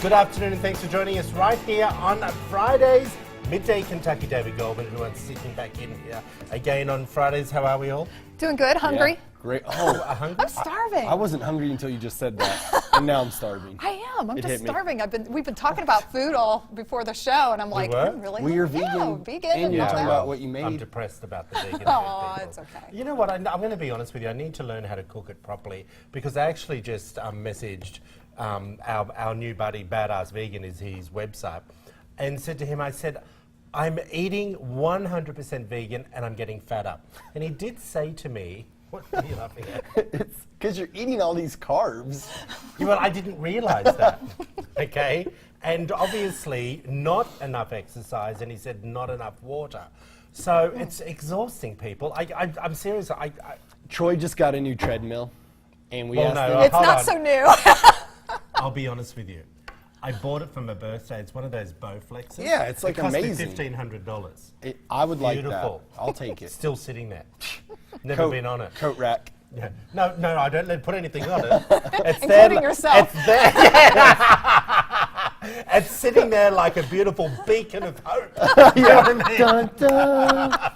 Good afternoon and thanks for joining us right here on Fridays. Midday Kentucky. David Goldman, everyone's sitting back in here again on Fridays. How are we all? Doing good. Hungry? Yeah, great. Oh, Hungry? I'm starving. I wasn't hungry until you just said that, and now I'm starving. I am. I'm It just hit me. starving. We've been talking about food all before the show, and I'm like, were? I'm really Well, you're hungry. vegan, Yeah, vegan. and you're all talking that. about what you I'm made. depressed about the vegan food. Aw, people. it's okay. You know what? I'm going to be honest with you. I need to learn how to cook it properly because I actually just messaged our new buddy, Badass Vegan, is his website, and said to him, I said, I'm eating 100% vegan and I'm getting fat up. And he did say to me, what are you laughing at? It's because you're eating all these carbs. Yeah, well, I didn't realize that, okay? And obviously, not enough exercise, and he said not enough water. So it's exhausting, people. I'm serious. Troy just got a new treadmill, and we Well, asked no, him. It's Hold not on. so new. I'll be honest with you. I bought it for my birthday. It's one of those Bowflexes. Yeah, it's like it cost amazing. me $1,500. I would like Beautiful. that. I'll take it. Still sitting there. Never been on it. Coat rack. Yeah. No, I don't put anything on it. It's Including yourself. It's there. Yeah. It's sitting there like a beautiful beacon of hope. You know what I mean? Dun, dun.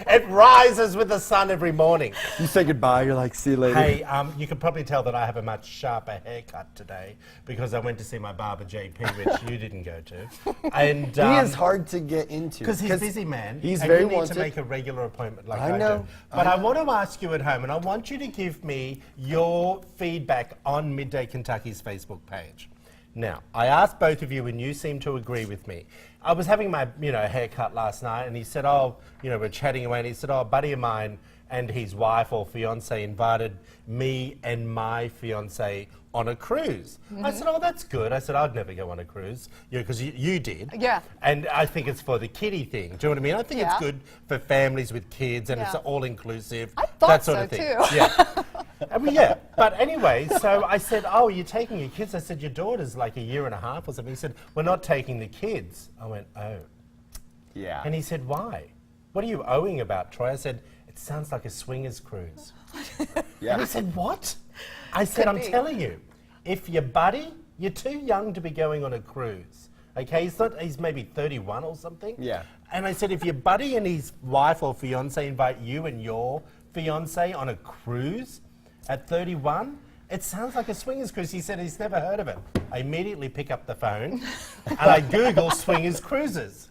It rises with the sun every morning. You say goodbye. You're like, see you later. Hey, you can probably tell that I have a much sharper haircut today because I went to see my barber JP, which you didn't go to. And he is hard to get into. because he's busy, man. He's and very you need wanted. to make a regular appointment like I I know. do. But I want to ask you at home, and I want you to give me your feedback on Midday Kentucky's Facebook page. Now, I asked both of you, and you seem to agree with me. I was having my, haircut last night, and he said, we're chatting away, and he said, a buddy of mine and his wife or fiance invited me and my fiance on a cruise. I said, that's good. I said, I'd never go on a cruise, because you did. Yeah. And I think it's for the kiddie thing. Do you know what I mean? I think it's Yeah. good for families with kids, and it's Yeah. all inclusive. I thought that sort so, of thing. too. Yeah. I mean, yeah. But anyway, so I said, you're taking your kids? I said, your daughter's like 1.5 years or something. He said, we're not taking the kids. I went, oh. Yeah. And he said, why? What are you owing about, Troy? I said, it sounds like a swingers cruise. Yeah. And he said, what? I said, I'm be. telling you, if your buddy, you're too young to be going on a cruise. Okay, he's maybe 31 or something. Yeah. And I said, if your buddy and his wife or fiance invite you and your fiance on a cruise at 31, it sounds like a swingers cruise. He said he's never heard of it. I immediately pick up the phone and I Google swingers cruises.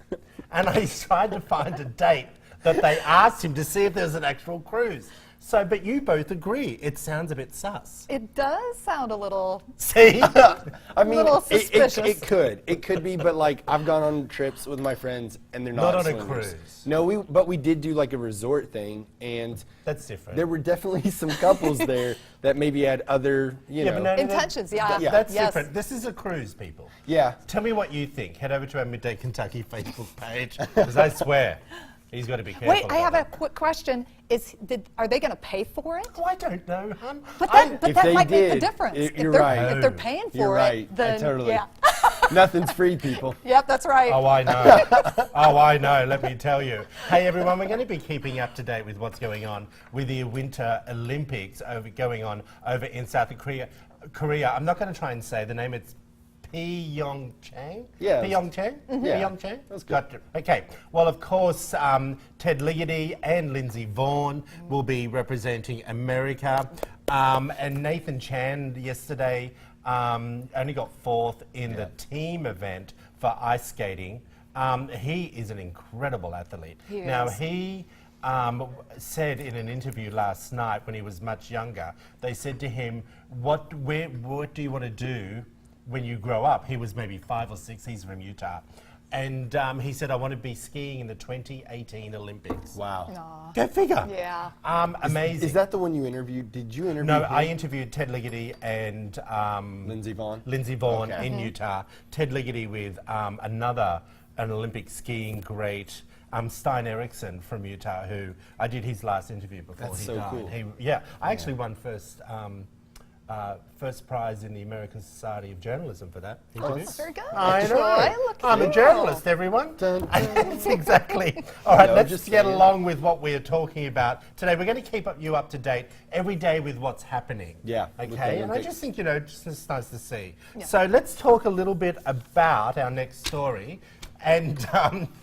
And I tried to find a date that they asked him to see if there's an actual cruise. So, but you both agree, it sounds a bit sus. It does sound a little. See? I mean, little it suspicious. could be, but like I've gone on trips with my friends and they're not Not on a swingers. cruise. No, but we did do like a resort thing, and That's different. there were definitely some couples there that maybe had other, Yeah, but no, Intentions, yeah. Yeah. That's Yes. different. This is a cruise, people. Yeah. Tell me what you think. Head over to our Midday Kentucky Facebook page, because I swear, he's got to be careful. Wait, I about have a that. quick question. Are they going to pay for it? Oh, I don't know, hon. But I- that, but If that they might make the did, difference. you're if right. If they're paying for You're it, right. I then totally. yeah. Nothing's free, people. Yep, that's right. Oh, I know. Oh, I know. Let me tell you. Hey, everyone, we're going to be keeping up to date with what's going on with the Winter Olympics going on over in South Korea. I'm not going to try and say the name. It's Pyeongchang? Yeah. Pyeongchang? Yeah. Pyeongchang? That's good. Gotcha. Okay. Well, of course, Ted Ligety and Lindsey Vaughn will be representing America. And Nathan Chan yesterday only got fourth in the team event for ice skating. He is an incredible athlete. He now, is. he said in an interview last night when he was much younger, they said to him, what do you want to do when you grow up? He was maybe 5 or 6, he's from Utah. And he said, I want to be skiing in the 2018 Olympics. Wow. Aw. Go figure. Yeah. Amazing. Is that the one you interviewed? Did you interview No, him? I interviewed Ted Ligety and Lindsey Vaughn? Lindsey Vaughn Okay. in Utah. Ted Ligety with an Olympic skiing great, Stein Erickson from Utah, who I did his last interview before That's he so died. cool. I actually won first first prize in the American Society of Journalism for that interview. Very good. I Troy, know. look at I'm a you. journalist, everyone. Dun, dun. That's exactly. All right, No, let's just get saying. along with what we're talking about today. We're going to keep you up to date every day with what's happening. Yeah, with the Okay. And I Olympics. just think, just it's nice to see. Yeah. So let's talk a little bit about our next story. And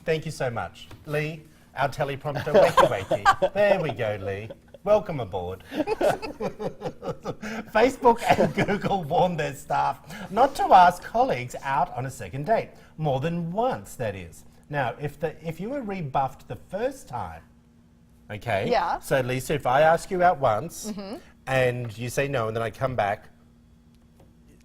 thank you so much, Lee, our teleprompter. Wakey, wakey. There we go, Lee. Welcome aboard. Facebook and Google warned their staff not to ask colleagues out on a second date. More than once, that is. Now, if you were rebuffed the first time, okay? Yeah. So, Lisa, if I ask you out once and you say no and then I come back,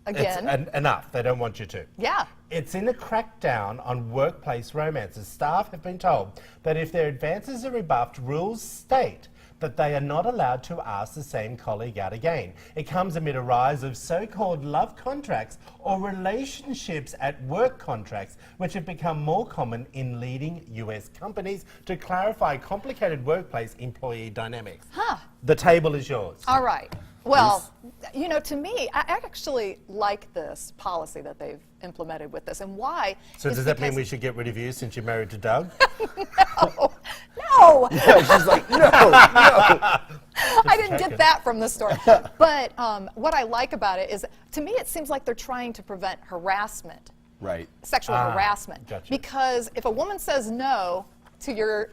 Again. it's enough. They don't want you to. Yeah. It's in a crackdown on workplace romances. Staff have been told that if their advances are rebuffed, rules state that they are not allowed to ask the same colleague out again. It comes amid a rise of so-called love contracts or relationships at work contracts, which have become more common in leading US companies to clarify complicated workplace employee dynamics. Huh. The table is yours. All right. Well, to me, I actually like this policy that they've implemented with this. And why? So is does that mean because- we should get rid of you since you're married to Doug? No! She's like, no, no. I didn't checking. get that from the story. But what I like about it is, to me, it seems like they're trying to prevent harassment, Right. sexual harassment. Gotcha. Because if a woman says no to your,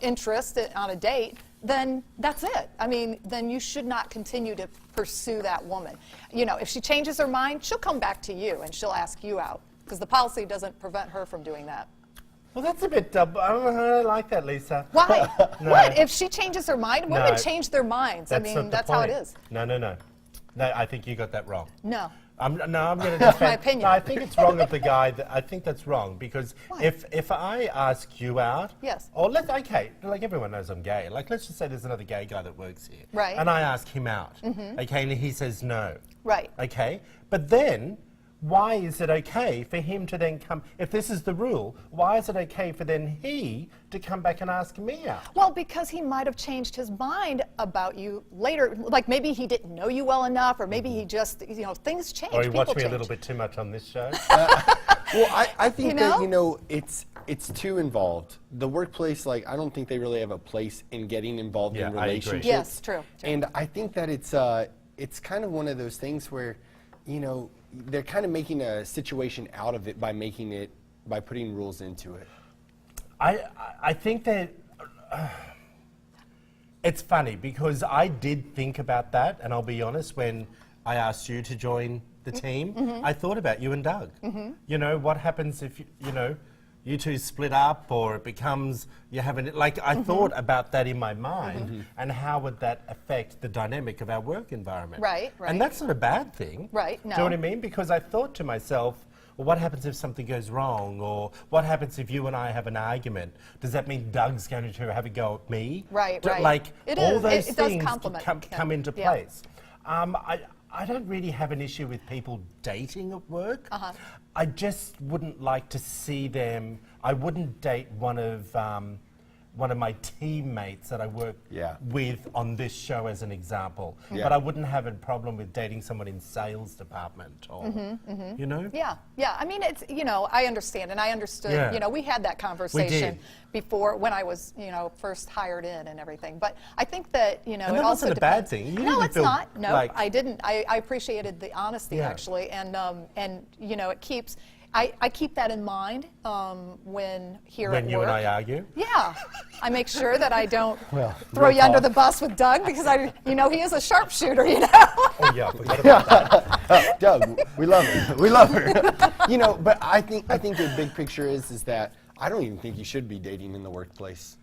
interest on a date, then that's it. I mean, then you should not continue to pursue that woman. If she changes her mind, she'll come back to you and she'll ask you out, because the policy doesn't prevent her from doing that. Well, that's a bit double. I don't like that, Lisa. Why? No. What? If she changes her mind? Women No. change their minds. That's not the that's how it point. is. No, no, no. No, I think you got that wrong. No. I'm going to defend. My opinion. No, I think it's wrong of the guy. I think that's wrong because Why? if I ask you out, Yes. or okay, like everyone knows I'm gay. Like let's just say there's another gay guy that works here, Right. And I ask him out, okay, and he says no, Right. okay, but then. Why is it okay for him to then come, if this is the rule, why is it okay for then he to come back and ask me out? Well, because he might have changed his mind about you later. Like maybe he didn't know you well enough, or maybe he just, things change. Or he People watched me a change. little bit too much on this show. Well, I think You that, it's too involved. The workplace, I don't think they really have a place in getting involved Yeah, in I agree. relationships. Yes, true. And I think that it's kind of one of those things where, they're kind of making a situation out of it by putting rules into it. I think that it's funny because I did think about that, and I'll be honest, when I asked you to join the team, I thought about you and Doug. What happens if you two split up, or it becomes you have I thought about that in my mind, and how would that affect the dynamic of our work environment? Right, right. And that's not a bad thing. Right, Do you know no. what I mean? Because I thought to myself, well, what happens if something goes wrong? Or what happens if you and I have an argument? Does that mean Doug's going to have a go at me? Right, Do- right. Like, It all is. those It does things complement come into yeah. place. I don't really have an issue with people dating at work. I just wouldn't like to see them. I wouldn't date one of my teammates that I work Yeah. with on this show as an example. Yeah. But I wouldn't have a problem with dating someone in sales department or, you know? Yeah, yeah. I mean, it's, I understand, and I understood, Yeah. we had that conversation did. before when I was, first hired in and everything. But I think that, it that also wasn't a bad depends. thing. You No, didn't it's feel not. No, like- I didn't. I appreciated the honesty, Yeah. actually. And it keeps, I keep that in mind when here at When you work. and I argue? Yeah, I make sure that I don't Well, throw real you under talk. the bus with Doug, because he is a sharpshooter, Oh yeah, I forgot about that. Doug, we love her. We love her. But I think the big picture is that I don't even think you should be dating in the workplace.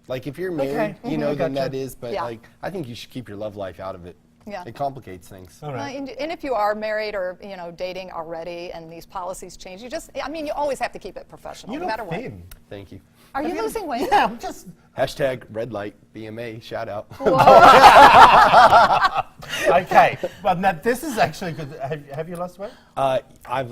Like if you're married, Okay. then Gotcha. that is. But Yeah. I think you should keep your love life out of it. Yeah. It complicates things. All right. And if you are married or dating already, and these policies change, you always have to keep it professional, You no look matter what. thin. Thank you. Are you losing weight? Yeah, I'm just. Hashtag red light BMA shout out. Okay. Well, now this is actually good. Have you lost weight?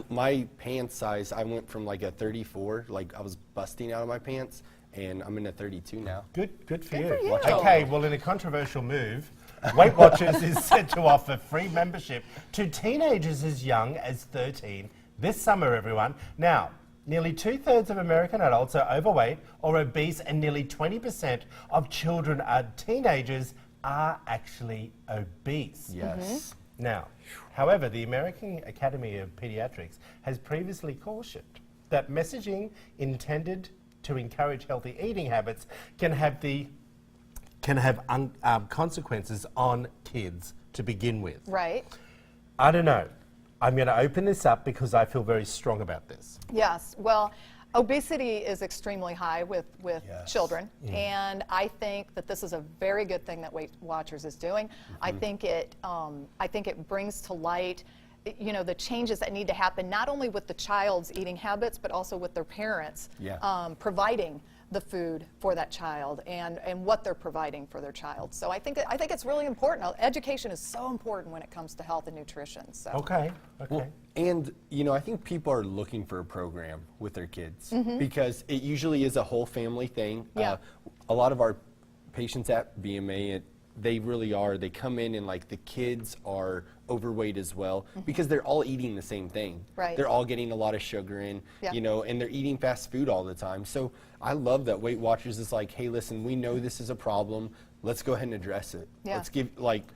My pants size, I went from like a 34, like I was busting out of my pants, and I'm in a 32 now. Good for Good you. for you. Okay. Well, in a controversial move, Weight Watchers is set to offer free membership to teenagers as young as 13 this summer, everyone. Now, nearly 2/3 of American adults are overweight or obese, and nearly 20% of children are teenagers are actually obese. Yes. Now, however, the American Academy of Pediatrics has previously cautioned that messaging intended to encourage healthy eating habits can have consequences on kids to begin with. Right. I don't know. I'm going to open this up because I feel very strong about this. Yes. Well, obesity is extremely high with Yes. children, and I think that this is a very good thing that Weight Watchers is doing. I think it brings to light, the changes that need to happen not only with the child's eating habits, but also with their parents providing the food for that child and what they're providing for their child. So I think it's really important. Education is so important when it comes to health and nutrition. So. Okay. Well, and I think people are looking for a program with their kids because it usually is a whole family thing. Yeah. A lot of our patients at BMA, they really are. They come in and the kids are overweight as well because they're all eating the same thing. Right. They're all getting a lot of sugar in, Yeah. and they're eating fast food all the time. So I love that Weight Watchers is like, hey, listen, we know this is a problem. Let's go ahead and address it. Yeah.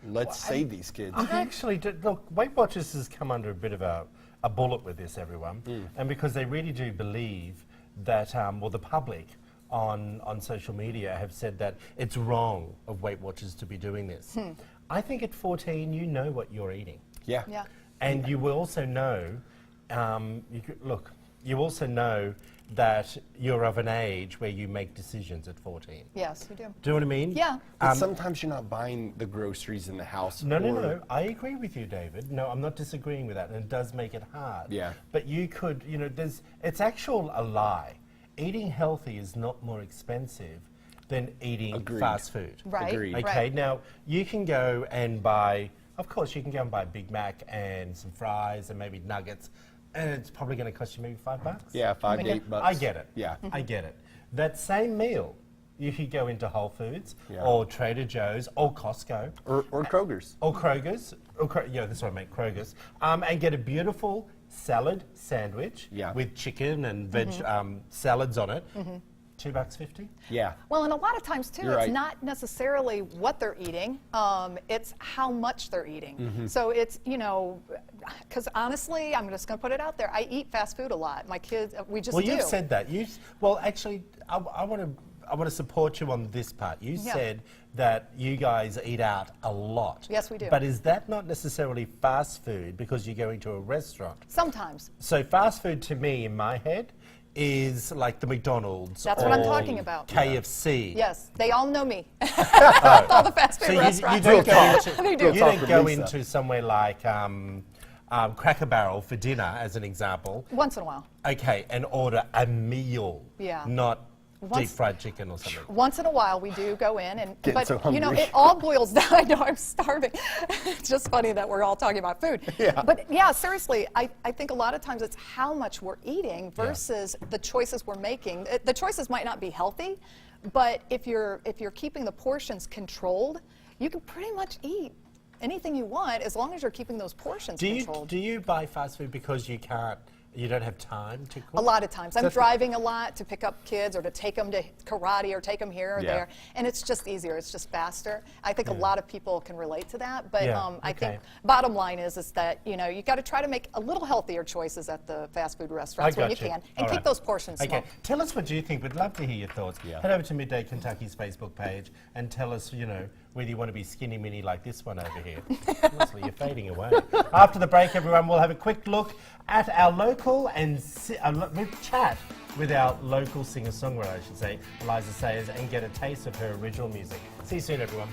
Let's save these kids. I actually did, look, Weight Watchers has come under a bit of a bullet with this, everyone, and because they really do believe that, the public on social media have said that it's wrong of Weight Watchers to be doing this. I think at 14, you know what you're eating. Yeah. Yeah. And you will also know, you also know that you're of an age where you make decisions at 14. Yes, you do. Do you know what I mean? Yeah. But sometimes you're not buying the groceries in the house. No. I agree with you, David. No, I'm not disagreeing with that, and it does make it hard. Yeah. But you could, it's actual a lie. Eating healthy is not more expensive than eating Agreed. fast food. Right. Agreed. Okay, Right. now you can go and buy, of course, you can go and buy a Big Mac and some fries and maybe nuggets, and it's probably going to cost you maybe $5. Yeah, $5 to $8. I get it. Yeah. I get it. That same meal, you could go into Whole Foods Yeah. or Trader Joe's or Costco Or Kroger's. or Kroger's, that's what I meant, Kroger's, and get a beautiful salad sandwich Yeah. with chicken and veg salads on it. $2.50. Yeah. Well, and a lot of times too, You're it's right. not necessarily what they're eating; it's how much they're eating. So it's because honestly, I'm just going to put it out there. I eat fast food a lot. My kids, we just Well, do. you've said that. Actually, I want to support you on this part. You Yeah. said that you guys eat out a lot. Yes, we do. But is that not necessarily fast food because you're going to a restaurant? Sometimes. So fast food to me, in my head, is like the McDonald's. That's what I'm or talking about. KFC. Yes, they all know me. All the fast food So you restaurants. don't go They into, do. you Talk don't with go Lisa. into somewhere like Cracker Barrel for dinner, as an example. Once in a while. Okay, and order a meal. Yeah. Not deep Once- fried chicken or something. Once in a while, we do go in, Getting so hungry. it all boils down. I know I'm starving. It's just funny that we're all talking about food. Yeah. But yeah, seriously, I think a lot of times it's how much we're eating versus the choices we're making. The choices might not be healthy, but if you're keeping the portions controlled, you can pretty much eat anything you want as long as you're keeping those portions controlled. Do you buy fast food because you don't have time to cook? A lot of times. I'm That's- driving a lot to pick up kids or to take them to karate or take them here or Yeah. there. And it's just easier. It's just faster. I think a lot of people can relate to that. But Yeah, I think okay. bottom line is that, you got to try to make a little healthier choices at the fast food restaurants when you can. And All keep right. those portions Okay, small. tell us what you think. We'd love to hear your thoughts. Yeah. Head over to Midday Kentucky's Facebook page and tell us, whether you want to be skinny mini like this one over here. Honestly, you're fading away. After the break, everyone, we'll have a quick look at our local and chat with our local singer-songwriter, I should say, Eliza Sayers, and get a taste of her original music. See you soon, everyone.